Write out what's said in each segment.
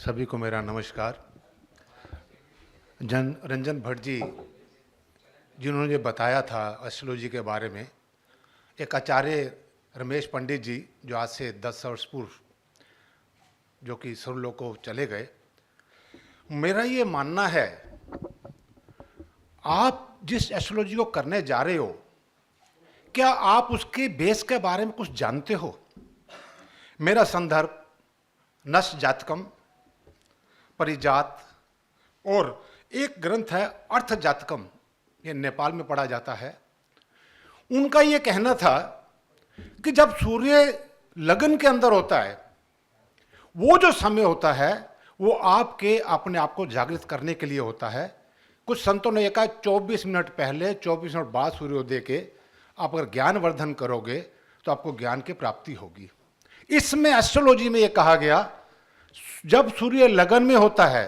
सभी को मेरा नमस्कार। रंजन भट्ट जी जिन्होंने बताया था एस्ट्रोलॉजी के बारे में, एक आचार्य रमेश पंडित जी जो आज से 10 वर्ष पूर्व जो कि सुरलोक को चले गए, मेरा ये मानना है आप जिस एस्ट्रोलॉजी को करने जा रहे हो, क्या आप उसके बेस के बारे में कुछ जानते हो? मेरा संदर्भ नष्ट जातकम, परिजात और एक ग्रंथ है अर्थ जातकम, ये नेपाल में पढ़ा जाता है। उनका ये कहना था कि जब सूर्य लगन के अंदर होता है, वो जो समय होता है वो आपके अपने आप को जागृत करने के लिए होता है। कुछ संतों ने यह कहा 24 मिनट पहले 24 मिनट बाद सूर्योदय के आप अगर ज्ञान वर्धन करोगे तो आपको ज्ञान की प्राप्ति होगी। इसमें एस्ट्रोलॉजी में यह कहा गया जब सूर्य लगन में होता है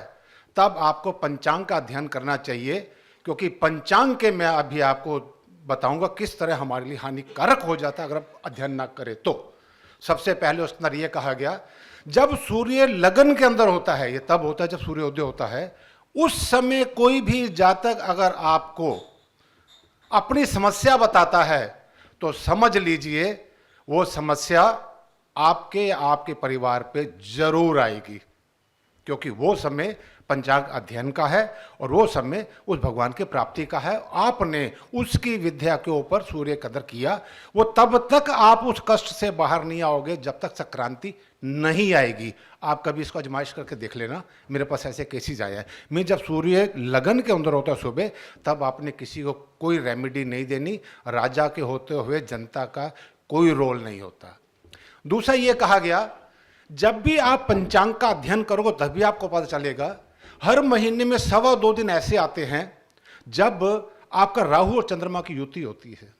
तब आपको पंचांग का अध्ययन करना चाहिए, क्योंकि पंचांग के मैं अभी आपको बताऊंगा किस तरह हमारे लिए हानिकारक हो जाता है अगर आप अध्ययन ना करें तो। सबसे पहले उस अंदर यह कहा गया जब सूर्य लगन के अंदर होता है, यह तब होता है जब सूर्योदय होता है, उस समय कोई भी जातक अगर आपको अपनी समस्या बताता है तो समझ लीजिए वो समस्या आपके परिवार पे जरूर आएगी, क्योंकि वो समय पंचांग अध्ययन का है और वो समय उस भगवान की प्राप्ति का है। आपने उसकी विद्या के ऊपर सूर्य कदर किया, वो तब तक आप उस कष्ट से बाहर नहीं आओगे जब तक संक्रांति नहीं आएगी। आप कभी इसको आजमाइश करके देख लेना, मेरे पास ऐसे केसेस आए हैं। मैं जब सूर्य लगन के अंदर होता है सुबह, तब आपने किसी को कोई रेमेडी नहीं देनी, राजा के होते हुए जनता का कोई रोल नहीं होता। दूसरा ये कहा गया जब भी आप पंचांग का अध्ययन करोगे तभी आपको पता चलेगा, हर महीने में 1.25 दिन ऐसे आते हैं जब आपका राहु और चंद्रमा की युति होती है।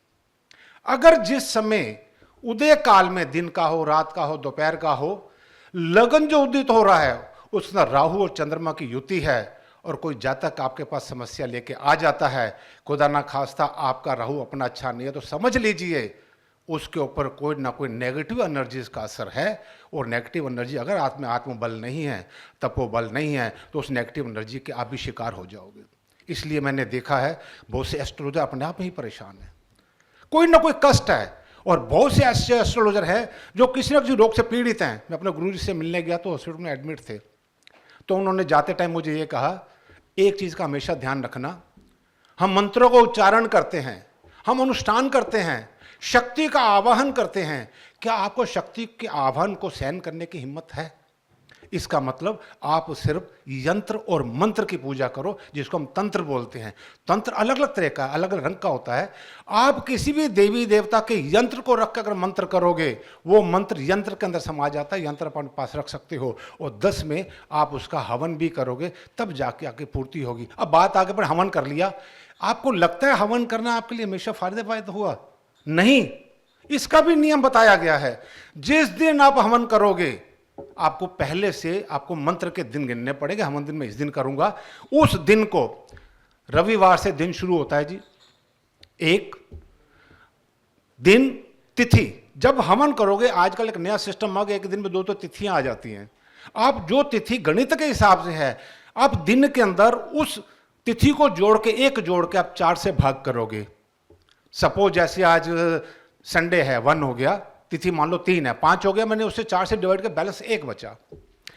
अगर जिस समय उदय काल में दिन का हो, रात का हो, दोपहर का हो, लगन जो उदित हो रहा है उसमें राहु और चंद्रमा की युति है और कोई जातक आपके पास समस्या लेके आ जाता है, खुदा ना खास्ता आपका राहु अपना अच्छा नहीं है, तो समझ लीजिए उसके ऊपर कोई ना कोई नेगेटिव एनर्जीज का असर है। और नेगेटिव एनर्जी अगर आत्मबल नहीं है, तपोबल नहीं है, तो उस नेगेटिव एनर्जी के आप भी शिकार हो जाओगे। इसलिए मैंने देखा है बहुत से एस्ट्रोलॉजर अपने आप में ही परेशान है, कोई ना कोई कष्ट है, और बहुत से ऐसे एस्ट्रोलॉजर हैं जो किसी न किसी रोग से पीड़ित हैं। मैं अपने गुरुजी से मिलने गया तो हॉस्पिटल में एडमिट थे, तो उन्होंने जाते टाइम मुझे ये कहा, एक चीज़ का हमेशा ध्यान रखना, हम मंत्रों को उच्चारण करते हैं, हम अनुष्ठान करते हैं, शक्ति का आवाहन करते हैं, क्या आपको शक्ति के आवाहन को सहन करने की हिम्मत है? इसका मतलब आप सिर्फ यंत्र और मंत्र की पूजा करो, जिसको हम तंत्र बोलते हैं। तंत्र अलग अलग तरह का, अलग अलग रंग का होता है। आप किसी भी देवी देवता के यंत्र को रख कर अगर मंत्र करोगे, वो मंत्र यंत्र के अंदर समा जाता है, यंत्र अपने पास रख सकते हो, और 10 में आप उसका हवन भी करोगे तब जाके आके पूर्ति होगी। अब बात आगे पर हवन कर लिया, आपको लगता है हवन करना आपके लिए हमेशा फायदा हुआ? नहीं, इसका भी नियम बताया गया है। जिस दिन आप हवन करोगे आपको पहले से आपको मंत्र के दिन गिनने पड़ेंगे। हवन दिन मैं इस दिन करूंगा, उस दिन को रविवार से दिन शुरू होता है जी। एक दिन तिथि जब हवन करोगे, आजकल एक नया सिस्टम आ गया, एक दिन में 2 तिथियां आ जाती हैं। आप जो तिथि गणित के हिसाब से है, आप दिन के अंदर उस तिथि को जोड़ के आप 4 से भाग करोगे। सपोज जैसे आज संडे है, 1 हो गया, तिथि मान लो 3 है, 5 हो गया, मैंने उससे 4 से डिवाइड कर बैलेंस 1 बचा।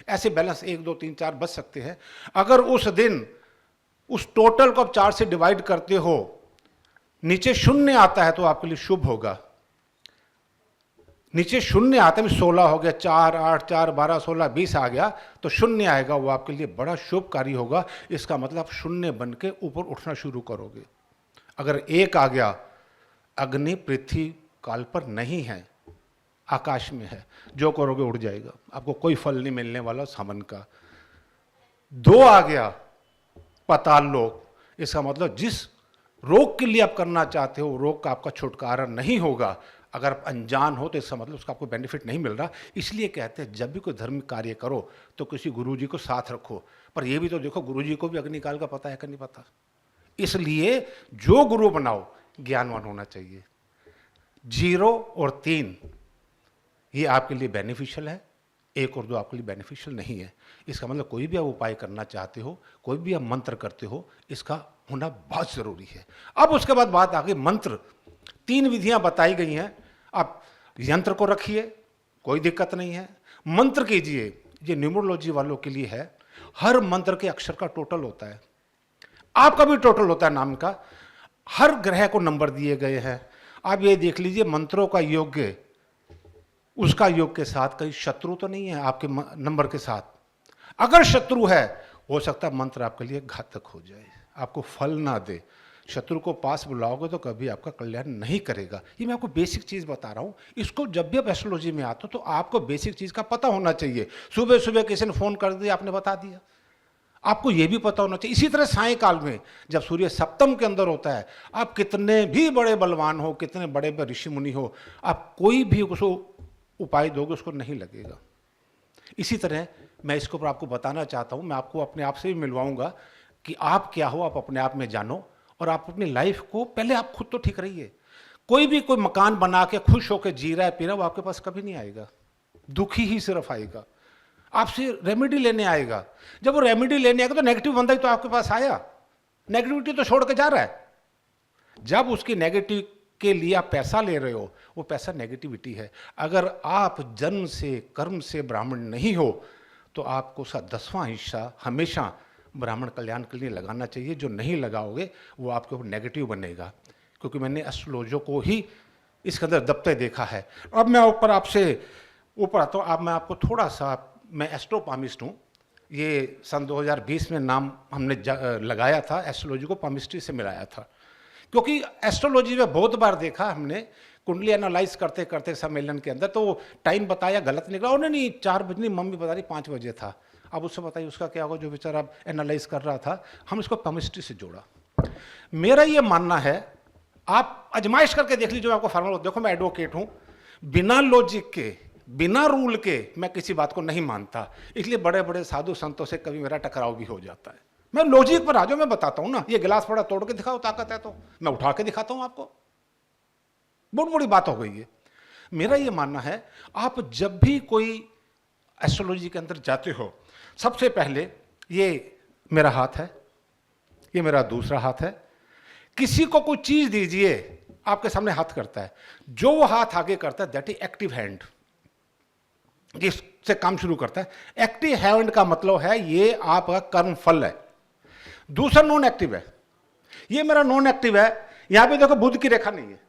ऐसे बैलेंस 1 2 3 4 बच सकते हैं। अगर उस दिन उस टोटल को आप 4 से डिवाइड करते हो, नीचे 0 आता है तो आपके लिए शुभ होगा। नीचे 0 आता है, 16 हो गया, 4 8 4 12 16 20 आ गया, तो 0 आएगा, वो आपके लिए बड़ा शुभकारी होगा। इसका मतलब आप 0 बन के ऊपर उठना शुरू करोगे। अगर 1 आ गया, अग्नि पृथ्वी काल पर नहीं है, आकाश में है, जो करोगे उड़ जाएगा, आपको कोई फल नहीं मिलने वाला उस हवन का। 2 आ गया, पाताल लोक, इसका मतलब जिस रोग के लिए आप करना चाहते हो रोग का आपका छुटकारा नहीं होगा। अगर आप अनजान हो तो इसका मतलब उसका आपको बेनिफिट नहीं मिल रहा। इसलिए कहते हैं जब भी कोई धर्म कार्य करो तो किसी गुरुजी को साथ रखो, पर यह भी तो देखो गुरुजी को भी अग्निकाल का पता है कि नहीं पता। इसलिए जो गुरु बनाओ ज्ञानवान होना चाहिए। 0 और 3 ये आपके लिए बेनिफिशियल है, 1 और 2 आपके लिए बेनिफिशियल नहीं है। इसका मतलब कोई भी आप उपाय करना चाहते हो, कोई भी आप मंत्र करते हो, इसका होना बहुत ज़रूरी है। अब उसके बाद बात आ गई मंत्र। 3 विधियां बताई गई हैं। आप यंत्र को रखिए, कोई दिक्कत नहीं है, मंत्र कीजिए, ये न्यूमरोलॉजी वालों के लिए है। हर मंत्र के अक्षर का टोटल होता है, आपका भी टोटल होता है नाम का। हर ग्रह को नंबर दिए गए हैं। आप ये देख लीजिए मंत्रों का योग्य उसका योग के साथ कहीं शत्रु तो नहीं है आपके नंबर के साथ। अगर शत्रु है, हो सकता है मंत्र आपके लिए घातक हो जाए, आपको फल ना दे। शत्रु को पास बुलाओगे तो कभी आपका कल्याण नहीं करेगा। ये मैं आपको बेसिक चीज़ बता रहा हूँ। इसको जब भी आप एस्ट्रोलॉजी में आते हो तो आपको बेसिक चीज़ का पता होना चाहिए। सुबह सुबह किसी ने फ़ोन कर दिया, आपने बता दिया, आपको ये भी पता होना चाहिए। इसी तरह सायंकाल में जब सूर्य सप्तम के अंदर होता है, आप कितने भी बड़े बलवान हो, कितने बड़े ऋषि मुनि हो, आप कोई भी उसको उपाय दोगे उसको नहीं लगेगा। इसी तरह मैं इसके ऊपर आपको बताना चाहता हूँ, मैं आपको अपने आप से भी मिलवाऊंगा कि आप क्या हो, आप अपने आप में जानो और आप अपनी लाइफ को पहले आप खुद तो ठीक रहिए। कोई मकान बना के खुश होकर जी रहा है, पी रहा है, वो आपके पास कभी नहीं आएगा, दुखी ही सिर्फ आएगा, आपसे रेमेडी लेने आएगा। जब वो रेमेडी लेने आएगा तो नेगेटिव बंदा ही तो आपके पास आया, नेगेटिविटी तो छोड़ के जा रहा है। जब उसकी नेगेटिव के लिए आप पैसा ले रहे हो, वो पैसा नेगेटिविटी है। अगर आप जन्म से कर्म से ब्राह्मण नहीं हो तो आपको उसका 10वां हिस्सा हमेशा ब्राह्मण कल्याण के लिए लगाना चाहिए। जो नहीं लगाओगे वो आपके ऊपर नेगेटिव बनेगा, क्योंकि मैंने एस्ट्रोलॉजर को ही इसके अंदर दबते देखा है। अब मैं ऊपर आपसे ऊपर आता हूँ। अब मैं आपको थोड़ा सा, मैं एस्ट्रोपामिस्ट हूँ। ये सन 2020 में नाम हमने लगाया था, एस्ट्रोलॉजी को पामिस्ट्री से मिलाया था, क्योंकि एस्ट्रोलॉजी में बहुत बार देखा हमने कुंडली एनालाइज करते करते सम्मेलन के अंदर, तो टाइम बताया गलत निकला। उन्होंने नहीं 4 बजे, नहीं मम्मी बता रही 5 बजे था। अब उससे बताइए उसका क्या होगा, जो बेचारा एनालाइज कर रहा था। हम इसको केमिस्ट्री से जोड़ा। मेरा ये मानना है, आप आजमाइश करके देख लीजिए, आपको फार्मूला देखो। मैं एडवोकेट हूँ, बिना लॉजिक के, बिना रूल के मैं किसी बात को नहीं मानता। इसलिए बड़े बड़े साधु संतों से कभी मेरा टकराव भी हो जाता है। मैं लॉजिक पर आ जाओ, मैं बताता हूं ना, ये गिलास थोड़ा तोड़ के दिखाओ, ताकत है तो मैं उठा के दिखाता हूं आपको। बहुत बड़ी बात हो गई है। मेरा ये मानना है, आप जब भी कोई एस्ट्रोलॉजी के अंदर जाते हो, सबसे पहले ये मेरा हाथ है, ये मेरा दूसरा हाथ है। किसी को कोई चीज दीजिए, आपके सामने हाथ करता है, जो वो हाथ आगे करता है दैट इज एक्टिव हैंड, जिससे काम शुरू करता है। एक्टिव हैंड का मतलब है ये आपका कर्म फल है। दूसरा नॉन एक्टिव है, ये मेरा नॉन एक्टिव है। यहां पे देखो बुध की रेखा नहीं है,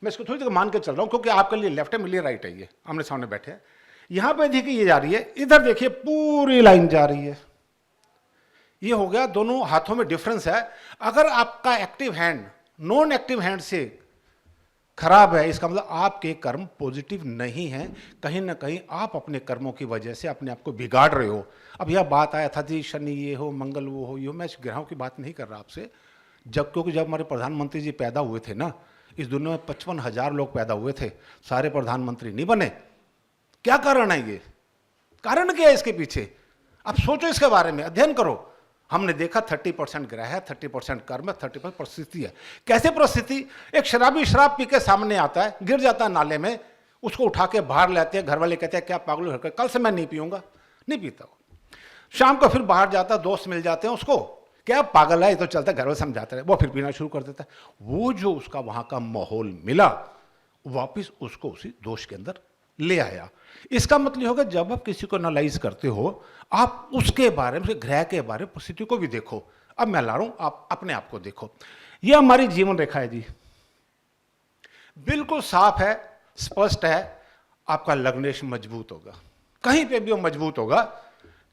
मैं इसको थोड़ी देर मान के चल रहा हूं, क्योंकि आपके लिए लेफ्ट है, मेरे लिए राइट है। ये आमने सामने बैठे हैं। यहां पे देखिए ये जा रही है, इधर देखिए पूरी लाइन जा रही है। ये हो गया, दोनों हाथों में डिफरेंस है। अगर आपका active hand non active hand से खराब है, इसका मतलब आपके कर्म पॉजिटिव नहीं है। कहीं ना कहीं आप अपने कर्मों की वजह से अपने आप को बिगाड़ रहे हो। अब यह बात आया था जी, शनि ये हो, मंगल वो हो, ये हो। मैं ग्रहों की बात नहीं कर रहा आपसे। क्योंकि जब हमारे प्रधानमंत्री जी पैदा हुए थे ना, इस दुनिया में 55,000 लोग पैदा हुए थे, सारे प्रधानमंत्री नहीं बने। क्या कारण है ये? कारण क्या है इसके पीछे? आप सोचो, इसके बारे में अध्ययन करो। हमने देखा 30% ग्रह है, 30% कर्म है, 30% परिस्थिति है। कैसे परिस्थिति? एक शराबी शराब पी के सामने आता है, गिर जाता है नाले में, उसको उठा के बाहर लाते हैं। घर वाले कहते हैं क्या पागल हो, कल से मैं नहीं पीऊंगा, नहीं पीता। शाम को फिर बाहर जाता, दोस्त मिल जाते हैं उसको, क्या पागल है ये तो चलता है, घर वाले समझाते रहे, वो फिर पीना शुरू कर देता है। वो जो उसका वहां का माहौल मिला, वापिस उसको उसी दोष के अंदर ले आया। इसका मतलब होगा, जब आप किसी को एनालाइज करते हो, आप उसके बारे में, ग्रह के बारे में, परिस्थिति को भी देखो। अब मैं ला रहा हूं, आप अपने आप को देखो। यह हमारी जीवन रेखा है जी, बिल्कुल साफ है, स्पष्ट है। आपका लग्नेश मजबूत होगा, कहीं पे भी वो मजबूत होगा।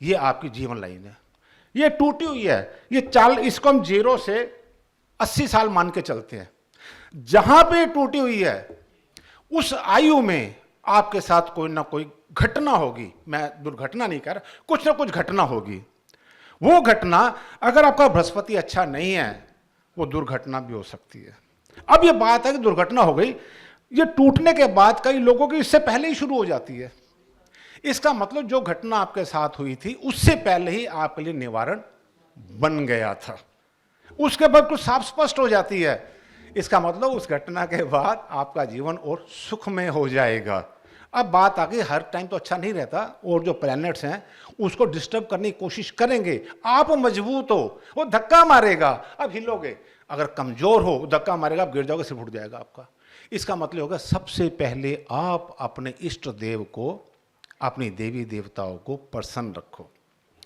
ये आपकी जीवन लाइन है। ये टूटी हुई है, ये चाल, इसको हम 0 से 80 साल मान के चलते हैं। जहां पे टूटी हुई है, उस आयु में आपके साथ कोई ना कोई घटना होगी। मैं दुर्घटना नहीं कर रहा, कुछ ना कुछ घटना होगी। वो घटना, अगर आपका बृहस्पति अच्छा नहीं है, वो दुर्घटना भी हो सकती है। अब ये बात है कि दुर्घटना हो गई, ये टूटने के बाद कई लोगों की इससे पहले ही शुरू हो जाती है। इसका मतलब जो घटना आपके साथ हुई थी, उससे पहले ही आपके लिए निवारण बन गया था। उसके बाद कुछ साफ स्पष्ट हो जाती है। इसका मतलब उस घटना के बाद आपका जीवन और सुखमय हो जाएगा। अब बात आ गई, हर टाइम तो अच्छा नहीं रहता, और जो प्लैनेट्स हैं उसको डिस्टर्ब करने की कोशिश करेंगे। आप मजबूत हो, वो धक्का मारेगा, अब हिलोगे। अगर कमजोर हो, धक्का मारेगा, आप गिर जाओगे, सिर फूट जाएगा आपका। इसका मतलब होगा सबसे पहले आप अपने इष्ट देव को, अपनी देवी देवताओं को प्रसन्न रखो।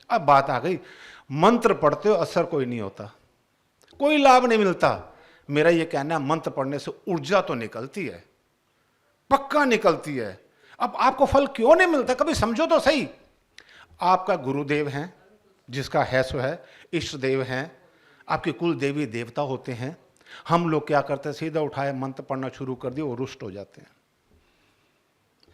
अब बात आ गई, मंत्र पढ़ते हो, असर कोई नहीं होता, कोई लाभ नहीं मिलता। मेरा ये कहना है, मंत्र पढ़ने से ऊर्जा तो निकलती है, पक्का निकलती है। अब आपको फल क्यों नहीं मिलता, कभी समझो तो सही। आपका गुरुदेव हैं, जिसका है सो है, इष्ट देव हैं, आपके कुल देवी देवता होते हैं। हम लोग क्या करते हैं, सीधा उठाए मंत्र पढ़ना शुरू कर दिए, वो रुष्ट हो जाते हैं,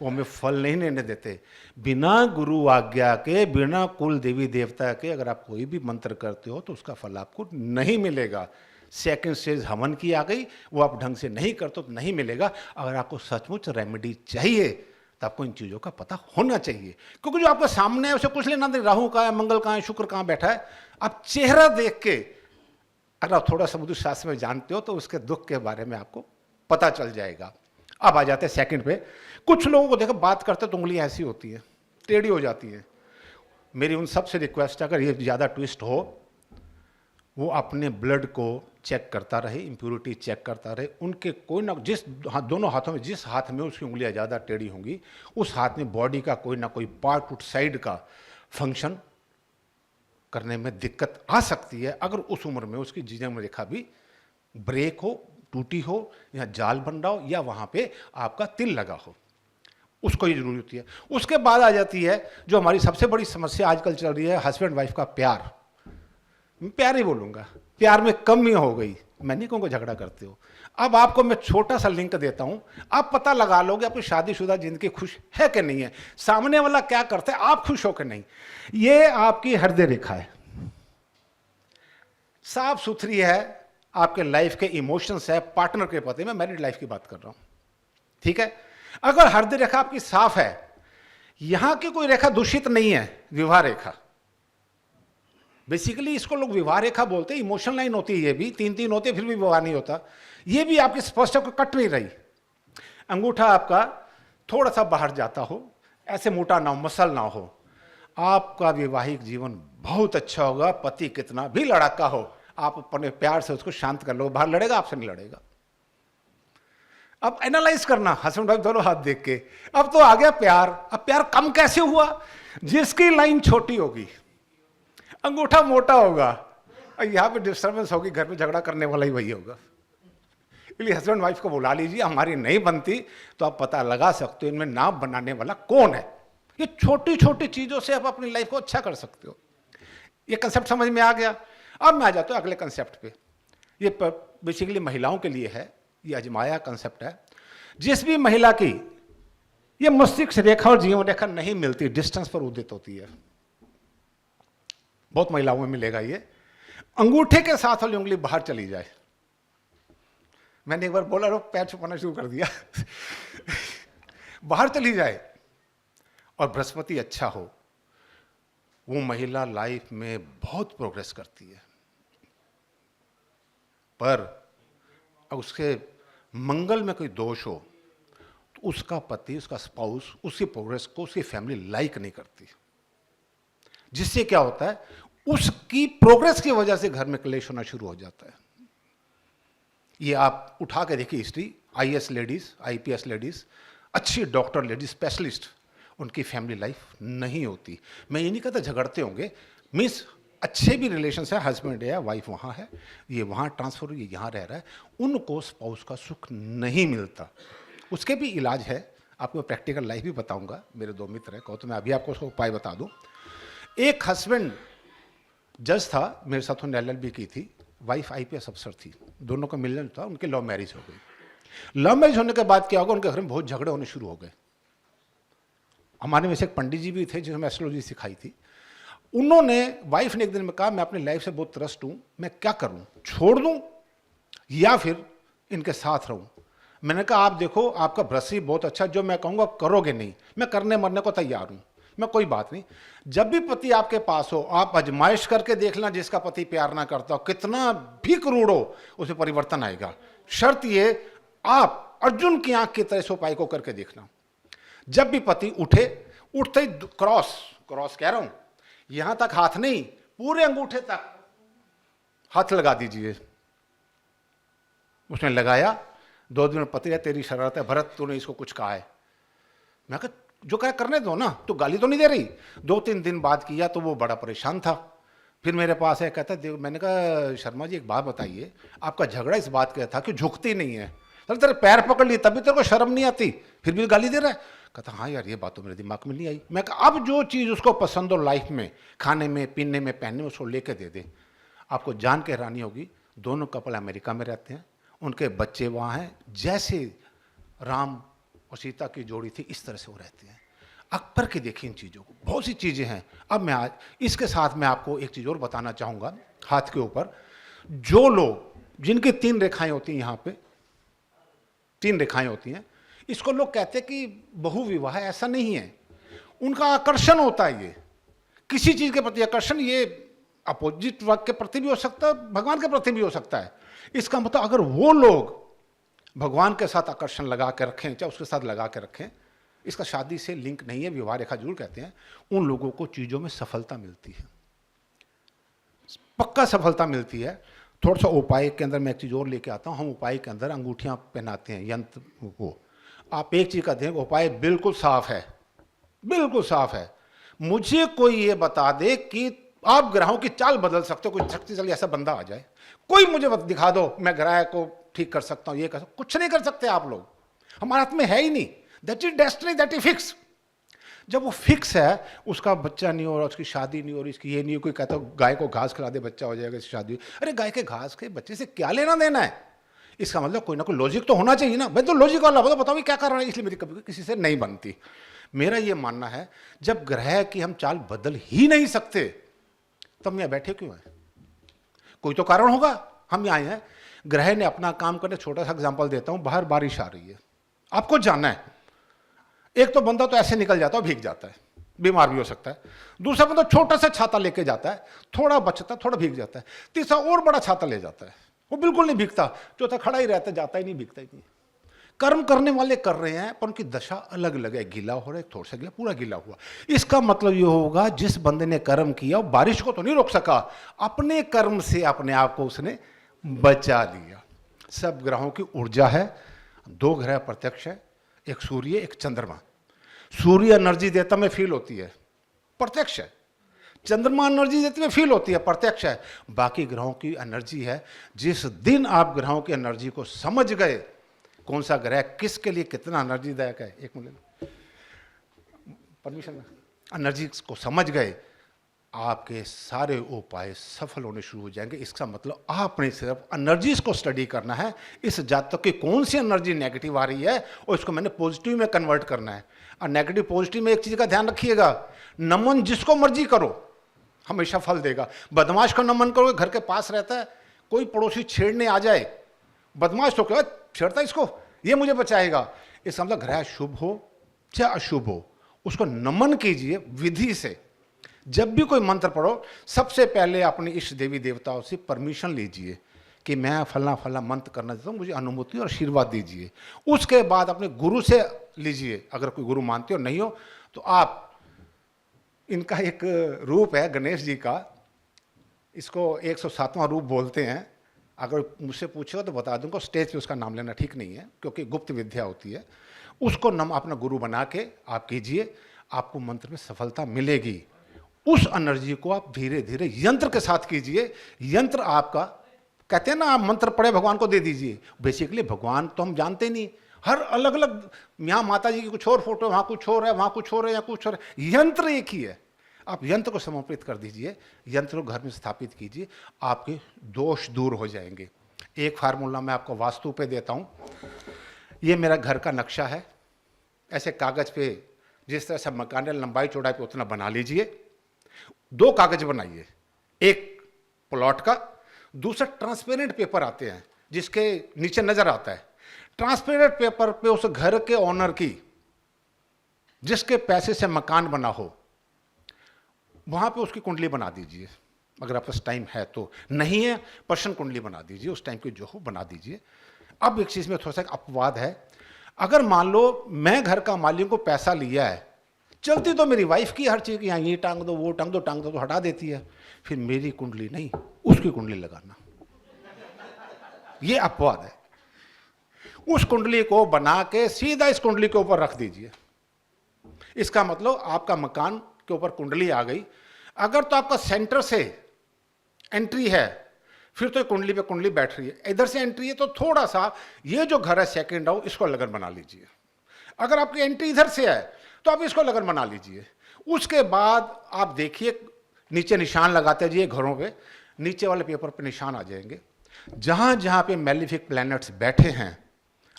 वो हमें फल नहीं लेने देते। बिना गुरु आज्ञा के, बिना कुल देवी देवता के अगर आप कोई भी मंत्र करते हो तो उसका फल आपको नहीं मिलेगा। सेकंड स्टेज हवन की आ गई, वो आप ढंग से नहीं करते तो नहीं मिलेगा। अगर आपको सचमुच रेमेडी चाहिए तो आपको इन चीज़ों का पता होना चाहिए, क्योंकि जो आपके सामने है उसे कुछ लेना नहीं, राहु कहाँ है, मंगल कहाँ है, शुक्र कहाँ बैठा है। आप चेहरा देख के अगर आप थोड़ा समुद्र शास्त्र में जानते हो तो उसके दुख के बारे में आपको पता चल जाएगा। अब आ जाते हैं सेकंड पे। कुछ लोगों को देखो, बात करते तो उंगलियां ऐसी होती है, टेढ़ी हो जाती है। मेरी उन सबसे रिक्वेस्ट है, अगर ये ज़्यादा ट्विस्ट हो, वो अपने ब्लड को चेक करता रहे, इम्प्योरिटी चेक करता रहे। उनके कोई ना, जिस दोनों हाथों में, जिस हाथ में उसकी उंगलियां ज़्यादा टेढ़ी होंगी, उस हाथ में बॉडी का कोई ना कोई पार्ट उस साइड का फंक्शन करने में दिक्कत आ सकती है। अगर उस उम्र में उसकी जीवन रेखा भी ब्रेक हो, टूटी हो, या जाल बन रहा हो, या वहाँ पे आपका तिल लगा हो, उसको ये जरूरी होती है। उसके बाद आ जाती है जो हमारी सबसे बड़ी समस्या आजकल चल रही है, हस्बैंड वाइफ का प्यार। मैं प्यार ही बोलूँगा, प्यार में कमी हो गई। मैं नहीं कहूँगा झगड़ा करते हो। अब आपको मैं छोटा सा लिंक देता हूँ, आप पता लगा लोगे आपकी शादीशुदा जिंदगी खुश है कि नहीं है, सामने वाला क्या करता है, आप खुश हो कि नहीं। ये आपकी हृदय रेखा है, साफ सुथरी है, आपके लाइफ के इमोशंस है, पार्टनर के प्रति। मैं मैरिड लाइफ की बात कर रहा हूं, ठीक है। अगर हृदय रेखा आपकी साफ है, यहां की कोई रेखा दूषित नहीं है, विवाह रेखा, बेसिकली इसको लोग विवाह रेखा बोलते हैं। इमोशनल लाइन होती है, ये भी 3-3 होते फिर भी विवाह नहीं होता। ये भी आपकी स्पष्ट कट नहीं रही, अंगूठा आपका थोड़ा सा बाहर जाता हो, ऐसे मोटा ना हो, मसल ना हो, आपका वैवाहिक जीवन बहुत अच्छा होगा। पति कितना भी लड़ाका हो, आप अपने प्यार से उसको शांत कर लो, बाहर लड़ेगा, आपसे नहीं लड़ेगा। अब एनालाइज करना, हस्बैंड वाइफ दोनों हाथ देख के। अब तो आ गया प्यार। अब प्यार कम कैसे हुआ, जिसकी लाइन छोटी होगी, अंगूठा मोटा होगा, यहां पे डिस्टर्बेंस होगी, घर में झगड़ा करने वाला ही वही होगा। इसलिए हस्बैंड वाइफ को बुला लीजिए, हमारी नहीं बनती तो आप पता लगा सकते हो इनमें नाम बनाने वाला कौन है। ये छोटी छोटी चीजों से आप अपनी लाइफ को अच्छा कर सकते हो। ये कंसेप्ट समझ में आ गया। अब मैं आ जाता हूं अगले कंसेप्ट पे। ये बेसिकली महिलाओं के लिए है, ये अजमाया कंसेप्ट है। जिस भी महिला की ये मस्तिष्क रेखा और जीवन रेखा नहीं मिलती, डिस्टेंस पर उदित होती है, बहुत महिलाओं में मिलेगा ये, अंगूठे के साथ वाली उंगली बाहर चली जाए। मैंने एक बार बोला, रो पैर छुपाना शुरू कर दिया बाहर चली जाए और बृहस्पति अच्छा हो, वो महिला लाइफ में बहुत प्रोग्रेस करती है। पर उसके मंगल में कोई दोष हो तो उसका पति, उसका स्पाउस उसकी प्रोग्रेस को, उसकी फैमिली लाइक नहीं करती, जिससे क्या होता है, उसकी प्रोग्रेस की वजह से घर में क्लेश होना शुरू हो जाता है। ये आप उठा के देखिए history, IAS ladies, IPS ladies, अच्छी डॉक्टर लेडीज, स्पेशलिस्ट, उनकी फैमिली लाइफ नहीं होती। मैं ये नहीं कहता झगड़ते होंगे, मीन्स अच्छे भी रिलेशन है, हस्बैंड है, वाइफ वहाँ है, ये वहाँ ट्रांसफर हुई, ये यहाँ रह रहा है, उनको स्पाउस का सुख नहीं मिलता। उसके भी इलाज है, आपको प्रैक्टिकल लाइफ भी बताऊंगा। मेरे 2 मित्र हैं, कहो तो मैं अभी आपको उसको उपाय बता दूं। एक हस्बैंड जज था, मेरे साथ उन्होंने एलएलबी की थी, वाइफ आईपीएस अफसर थी, दोनों का मिलन था, उनकी लव मैरिज हो गई। लव मैरिज होने के बाद क्या होगा, उनके घर में बहुत झगड़े होने शुरू हो गए। हमारे में से एक पंडित जी भी थे जिन्होंने एस्ट्रोलॉजी सिखाई थी। उन्होंने, वाइफ ने एक दिन में कहा, मैं अपनी लाइफ से बहुत त्रस्त हूं, मैं क्या करूं, छोड़ दूं या फिर इनके साथ रहूं। मैंने कहा, आप देखो, आपका बृहस्पति बहुत अच्छा, जो मैं कहूंगा करोगे नहीं, मैं करने मरने को तैयार हूं, मैं कोई बात नहीं। जब भी पति आपके पास हो, आप आजमाइश करके देख लेना, जिसका पति प्यार ना करता हो, कितना भी क्रूर हो, उसे परिवर्तन आएगा। शर्त ये, आप अर्जुन की आंख की तरह इस उपाय को करके देखना। जब भी पति उठे, उठते ही क्रॉस क्रॉस कह रहा हूं, यहां तक हाथ नहीं, पूरे अंगूठे तक हाथ लगा दीजिए। उसने लगाया, 2 दिन में पति है तेरी शरारत है भरत, तूने इसको कुछ कहा है। मैं कहा जो कहा करने दो ना, तो गाली तो नहीं दे रही। 2-3 दिन बाद किया तो वो बड़ा परेशान था, फिर मेरे पास है, कहता देव, मैंने कहा शर्मा जी एक बात बताइए, आपका झगड़ा इस बात का था कि झुकती नहीं है, चल तेरे पैर पकड़ लिए तभी तेरे को शर्म नहीं आती, फिर भी गाली दे रहा है। कहता हाँ यार ये बात तो मेरे दिमाग में नहीं आई। मैं कहा अब जो चीज़ उसको पसंद हो लाइफ में, खाने में, पीने में, पहनने में, उसको लेके दे दे। आपको जान के हैरानी होगी, दोनों कपल अमेरिका में रहते हैं, उनके बच्चे वहाँ हैं, जैसे राम और सीता की जोड़ी थी इस तरह से वो रहते हैं। अकबर के देखिए इन चीज़ों को, बहुत सी चीज़ें हैं। अब मैं आज इसके साथ मैं आपको एक चीज़ और बताना चाहूँगा। हाथ के ऊपर जो लोग जिनकी 3 रेखाएं होती हैं, यहाँ पे 3 रेखाएं होती हैं, इसको लोग कहते हैं कि बहुविवाह, ऐसा नहीं है। उनका आकर्षण होता है, ये किसी चीज़ के प्रति आकर्षण, ये अपोजिट वर्ग के प्रति भी हो सकता है, भगवान के प्रति भी हो सकता है। इसका मतलब अगर वो लोग भगवान के साथ आकर्षण लगा के रखें, चाहे उसके साथ लगा के रखें, इसका शादी से लिंक नहीं है, विवाह रेखा जरूर कहते हैं, उन लोगों को चीज़ों में सफलता मिलती है, पक्का सफलता मिलती है। थोड़ा सा उपाय के अंदर मैं एक चीज़ और लेके आता हूँ। हम उपाय के अंदर अंगूठियाँ पहनाते हैं यंत्र को। आप एक चीज़ का दें, उपाय बिल्कुल साफ है, बिल्कुल साफ है। मुझे कोई ये बता दे कि आप ग्रहों की चाल बदल सकते हो, कोई शक्तिशाली ऐसा बंदा आ जाए, कोई मुझे दिखा दो मैं ग्रह को ठीक कर सकता हूँ, ये कर सकता, कुछ नहीं कर सकते आप लोग, हमारे हाथ में है ही नहीं। That is destiny, that is fix. जब वो फिक्स है, उसका बच्चा नहीं हो रहा, उसकी शादी नहीं हो रही, इसकी ये नहीं हो, कोई कहता है गाय को घास खिला दे बच्चा हो जाएगा, इसकी शादी। अरे गाय के घास के बच्चे से क्या लेना देना है? इसका मतलब कोई ना कोई लॉजिक तो होना चाहिए ना। मैं तो लॉजिक वाला बताओ क्या कर रहा है, इसलिए मेरी कभी किसी से नहीं बनती। मेरा ये मानना है जब ग्रह की हम चाल बदल ही नहीं सकते तब यहाँ बैठे क्यों हैं? कोई तो कारण होगा। हम यहाँ हैं, ग्रह ने अपना काम करने। छोटा सा एग्जांपल देता हूँ, बाहर बारिश आ रही है, आपको जाना है। एक तो बंदा तो ऐसे निकल जाता है, भीग जाता है, बीमार भी हो सकता है। दूसरा बंदा छोटा सा छाता लेके जाता है, थोड़ा बचता है, थोड़ा भीग जाता है। तीसरा और बड़ा छाता ले जाता है, वो बिल्कुल नहीं भीगता। चौथा खड़ा ही रहता है, जाता ही नहीं, भीगता ही नहीं। कर्म करने वाले कर रहे हैं, पर उनकी दशा अलग अलग है। गीला हो रहा है, थोड़ा सा गीला, पूरा गीला हुआ। इसका मतलब ये होगा जिस बंदे ने कर्म किया वो बारिश को तो नहीं रोक सका, अपने कर्म से अपने आप को उसने बचा लिया। सब ग्रहों की ऊर्जा है। 2 ग्रह प्रत्यक्ष है, एक सूर्य एक चंद्रमा। सूर्य एनर्जी देता में फील होती है, प्रत्यक्ष है। चंद्रमा एनर्जी देते में फील होती है, प्रत्यक्ष है। बाकी ग्रहों की एनर्जी है। जिस दिन आप ग्रहों की एनर्जी को समझ गए, कौन सा ग्रह किसके लिए कितना एनर्जीदायक है, एक मिनट परमिशन, एनर्जी को समझ गए, आपके सारे उपाय सफल होने शुरू हो जाएंगे। इसका मतलब आपने सिर्फ एनर्जीज को स्टडी करना है, इस जातक की कौन सी एनर्जी नेगेटिव आ रही है और इसको मैंने पॉजिटिव में कन्वर्ट करना है। और नेगेटिव पॉजिटिव में एक चीज का ध्यान रखिएगा, नमन जिसको मर्जी करो हमेशा फल देगा। बदमाश का नमन करोगे, घर के पास रहता है, कोई पड़ोसी छेड़ने आ जाए, बदमाश तो क्या छेड़ता है इसको, ये मुझे बचाएगा। इसका मतलब ग्रह शुभ हो चाहे अशुभ हो, उसको नमन कीजिए विधि से। जब भी कोई मंत्र पढ़ो, सबसे पहले अपने इष्ट देवी देवताओं से परमिशन लीजिए कि मैं फला फला मंत्र करना चाहता हूँ, मुझे अनुमति और आशीर्वाद दीजिए। उसके बाद अपने गुरु से लीजिए, अगर कोई गुरु मानते हो नहीं हो तो आप, इनका एक रूप है गणेश जी का, इसको 107वां रूप बोलते हैं। अगर मुझसे पूछेगा तो बता दूंगा, स्टेज पे उसका नाम लेना ठीक नहीं है क्योंकि गुप्त विद्या होती है। उसको अपना गुरु बना के आप कीजिए, आपको मंत्र में सफलता मिलेगी। उस एनर्जी को आप धीरे धीरे यंत्र के साथ कीजिए। यंत्र आपका, कहते हैं ना आप मंत्र पढ़े भगवान को दे दीजिए। बेसिकली भगवान तो हम जानते नहीं, हर अलग अलग, यहाँ माता जी की कुछ और फोटो, वहाँ कुछ और है, वहाँ कुछ और है, या कुछ और है, यंत्र एक ही है। आप यंत्र को समर्पित कर दीजिए, यंत्र को घर में स्थापित कीजिए, आपके दोष दूर हो जाएंगे। एक फार्मूला मैं आपको वास्तु पे देता हूँ। ये मेरा घर का नक्शा है, ऐसे कागज पे जिस तरह से मकान लंबाई चौड़ाई पे उतना बना लीजिए। 2 कागज बनाइए, एक प्लॉट का, दूसरा ट्रांसपेरेंट पेपर आते हैं जिसके नीचे नजर आता है। ट्रांसपेरेंट पेपर पे उस घर के ओनर की, जिसके पैसे से मकान बना हो, वहां पे उसकी कुंडली बना दीजिए। अगर आपके पास टाइम है तो, नहीं है पर्सन कुंडली बना दीजिए, उस टाइम की जो हो बना दीजिए। अब एक चीज में थोड़ा सा अपवाद है, अगर मान लो मैं घर का मालिक को पैसा लिया है, चलती तो मेरी वाइफ की हर चीज़ की, यहाँ ये टांग दो, वो टांग दो, टांग दो तो हटा देती है, फिर मेरी कुंडली नहीं उसकी कुंडली लगाना, ये अपवाद है। उस कुंडली को बना के सीधा इस कुंडली के ऊपर रख दीजिए। इसका मतलब आपका मकान के ऊपर कुंडली आ गई। अगर तो आपका सेंटर से एंट्री है, फिर तो कुंडली पे कुंडली बैठ रही है, इधर से एंट्री है तो थोड़ा सा ये जो घर है सेकंड हाउस, इसको लगन बना लीजिए। अगर आपकी एंट्री इधर से है तो आप इसको लगन बना लीजिए। उसके बाद आप देखिए नीचे निशान लगाते जाइए घरों पे, नीचे वाले पेपर पे निशान आ जाएंगे। जहां जहां पे मैलिफिक प्लैनेट्स बैठे हैं,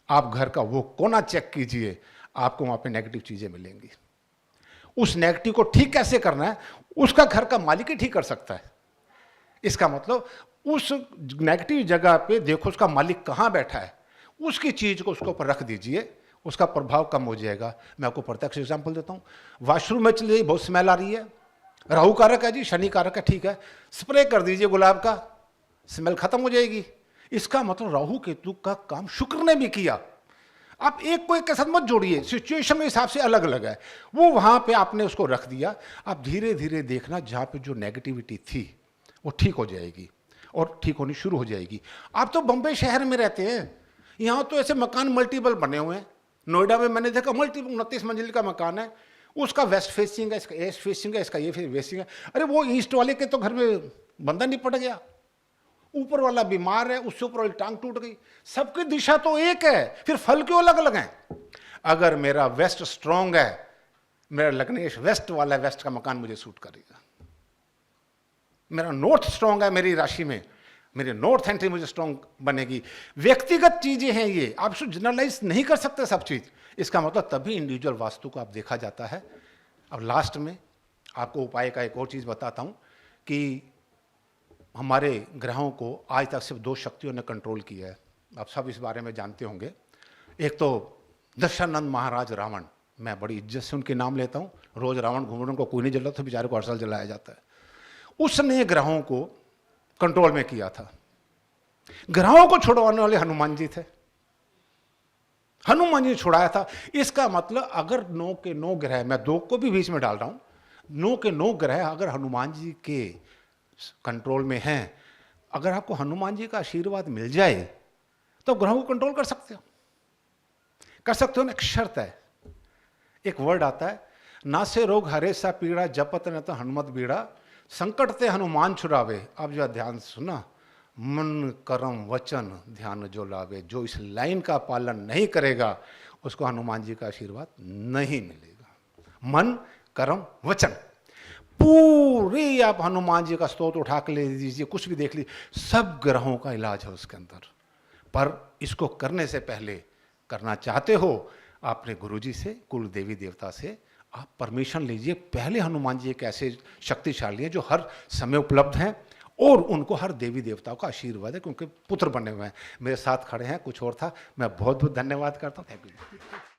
आप घर का वो कोना चेक कीजिए, आपको वहां पे नेगेटिव चीजें मिलेंगी। उस नेगेटिव को ठीक कैसे करना है, उसका घर का मालिक ही ठीक कर सकता है। इसका मतलब उस नेगेटिव जगह पे देखो उसका मालिक कहां बैठा है, उसकी चीज को उसके ऊपर रख दीजिए, उसका प्रभाव कम हो जाएगा। मैं आपको प्रत्यक्ष एग्जाम्पल देता हूं। वॉशरूम में चलिए, बहुत स्मेल आ रही है, राहु कारक है जी, शनि कारक है, ठीक है, स्प्रे कर दीजिए गुलाब का, स्मेल खत्म हो जाएगी। इसका मतलब राहु केतु का काम शुक्र ने भी किया। आप एक को एक के साथ मत जोड़िए, सिचुएशन के हिसाब से अलग अलग है। वो वहां पे आपने उसको रख दिया, आप धीरे धीरे देखना जहां पे जो नेगेटिविटी थी वो ठीक हो जाएगी और ठीक होनी शुरू हो जाएगी। आप तो बम्बई शहर में रहते हैं, यहाँ तो ऐसे मकान मल्टीपल बने हुए हैं। नोएडा में मैंने देखा मल्टीपल 29 मंजिल का मकान है, उसका वेस्ट फेसिंग है, इसका ईस्ट फेसिंग है, इसका ये फेसिंग है। अरे वो ईस्ट वाले के तो घर में बंधन नहीं पड़ गया, ऊपर वाला बीमार है, उससे ऊपर वाली टांग टूट गई। सबकी दिशा तो एक है, फिर फल क्यों अलग अलग हैं? अगर मेरा वेस्ट स्ट्रांग है, मेरा लग्नेश वेस्ट वाला वेस्ट का मकान मुझे सूट करेगा। मेरा नॉर्थ स्ट्रांग है मेरी राशि में, मेरी नॉर्थ एंट्री मुझे स्ट्रांग बनेगी। व्यक्तिगत चीजें हैं ये, आप इसको जनरलाइज नहीं कर सकते सब चीज। इसका मतलब तभी इंडिविजुअल वास्तु को आप देखा जाता है। अब लास्ट में आपको उपाय का एक और चीज बताता हूं कि हमारे ग्रहों को आज तक सिर्फ 2 शक्तियों ने कंट्रोल किया है, आप सब इस बारे में जानते होंगे। एक तो दशानंद महाराज रावण, मैं बड़ी इज्जत से उनके नाम लेता हूँ, रोज रावण घूमने को कोई नहीं जलाता तो बेचारे को हर साल जलाया जाता है। उसने ग्रहों को कंट्रोल में किया था। ग्रहों को छुड़वाने वाले हनुमान जी थे, हनुमान जी छुड़ाया था। इसका मतलब अगर 9 के 9 ग्रह, मैं 2 को भी बीच में डाल रहा हूं, 9 के 9 ग्रह अगर हनुमान जी के कंट्रोल में हैं, अगर आपको हनुमान जी का आशीर्वाद मिल जाए तो ग्रहों को कंट्रोल कर सकते हो। कर सकते हो ना, एक शर्त है, एक वर्ड आता है, ना से रोग हरे सा पीड़ा, जपत न तो हनुमत बीड़ा, संकट ते हनुमान छुड़ावे। अब जो ध्यान सुना, मन कर्म वचन ध्यान जो लावे, जो इस लाइन का पालन नहीं करेगा उसको हनुमान जी का आशीर्वाद नहीं मिलेगा। मन कर्म वचन, पूरी आप हनुमान जी का स्तोत्र उठा के ले लीजिए, कुछ भी देख लीजिए, सब ग्रहों का इलाज है उसके अंदर। पर इसको करने से पहले, करना चाहते हो अपने गुरुजी से, कुल देवी देवता से आप परमिशन लीजिए। पहले हनुमान जी एक ऐसे शक्तिशाली हैं जो हर समय उपलब्ध हैं और उनको हर देवी देवताओं का आशीर्वाद है, क्योंकि पुत्र बने हुए हैं। मेरे साथ खड़े हैं, कुछ और था। मैं बहुत बहुत धन्यवाद करता हूँ। Thank you.